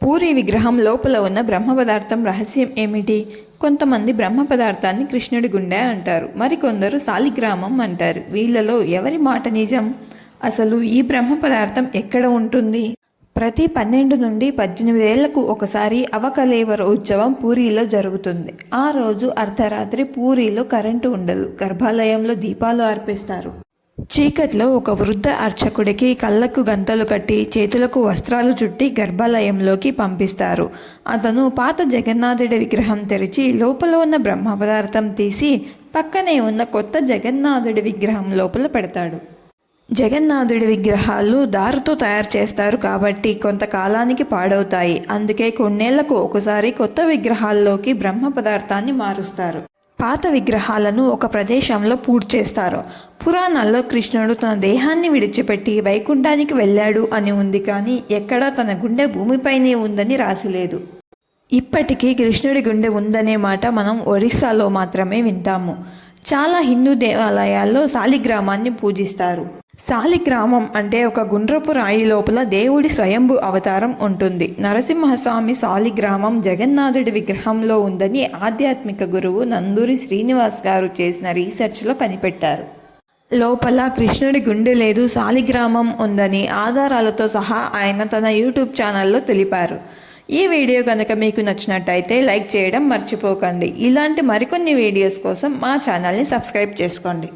పూరి విగ్రహం లోపల ఉన్న బ్రహ్మ పదార్థం రహస్యం ఏమిటి? కొంతమంది బ్రహ్మ పదార్థాన్ని కృష్ణుడి గుండె అంటారు, మరికొందరు శాలిగ్రామం అంటారు. వీళ్ళలో ఎవరి మాట నిజం? అసలు ఈ బ్రహ్మ పదార్థం ఎక్కడ ఉంటుంది? ప్రతి 12 నుండి 18 ఏళ్లకు ఒకసారి అవకలేవర ఉత్సవం పూరిలో జరుగుతుంది. ఆ రోజు అర్ధరాత్రి పూరిలో కరెంటు ఉండదు. గర్భాలయంలో దీపాలు అర్పిస్తారు. చీకట్లో ఒక వృద్ధ అర్చకుడికి కళ్ళకు గంతలు కట్టి చేతులకు వస్త్రాలు చుట్టి గర్భాలయంలోకి పంపిస్తారు. అతను పాత జగన్నాథుడి విగ్రహం తెరిచి లోపల ఉన్న బ్రహ్మ పదార్థం తీసి పక్కనే ఉన్న కొత్త జగన్నాథుడి విగ్రహం లోపల పెడతాడు. జగన్నాథుడి విగ్రహాలు దారుతో తయారు చేస్తారు కాబట్టి కొంతకాలానికి పాడవుతాయి. అందుకే కొన్నేళ్లకు ఒకసారి కొత్త విగ్రహాల్లోకి బ్రహ్మ పదార్థాన్ని మారుస్తారు. పాత విగ్రహాలను ఒక ప్రదేశంలో పూడ్చేస్తారు. పురాణాల్లో కృష్ణుడు తన దేహాన్ని విడిచిపెట్టి వైకుంఠానికి వెళ్ళాడు అని ఉంది, కానీ ఎక్కడా తన గుండె భూమిపైనే ఉందని రాసిలేదు. ఇప్పటికీ కృష్ణుడి గుండె ఉందనే మాట మనం ఒరిస్సాలో మాత్రమే వింటాము. చాలా హిందూ దేవాలయాల్లో శాలిగ్రామాన్ని పూజిస్తారు. శాలిగ్రామం అంటే ఒక గుండ్రపు రాయి లోపల దేవుడి స్వయంభు అవతారం ఉంటుంది. నరసింహస్వామి శాలిగ్రామం జగన్నాథుడి విగ్రహంలో ఉందని ఆధ్యాత్మిక గురువు నందూరి శ్రీనివాస్ గారు చేసిన రీసెర్చ్లో కనిపెట్టారు. లోపల కృష్ణుడి గుండె లేదు, శాలిగ్రామం ఉందని ఆధారాలతో సహా ఆయన తన యూట్యూబ్ ఛానల్లో తెలిపారు. ఈ వీడియో కనుక మీకు నచ్చినట్టయితే లైక్ చేయడం మర్చిపోకండి. ఇలాంటి మరికొన్ని వీడియోస్ కోసం మా ఛానల్ని సబ్స్క్రైబ్ చేసుకోండి.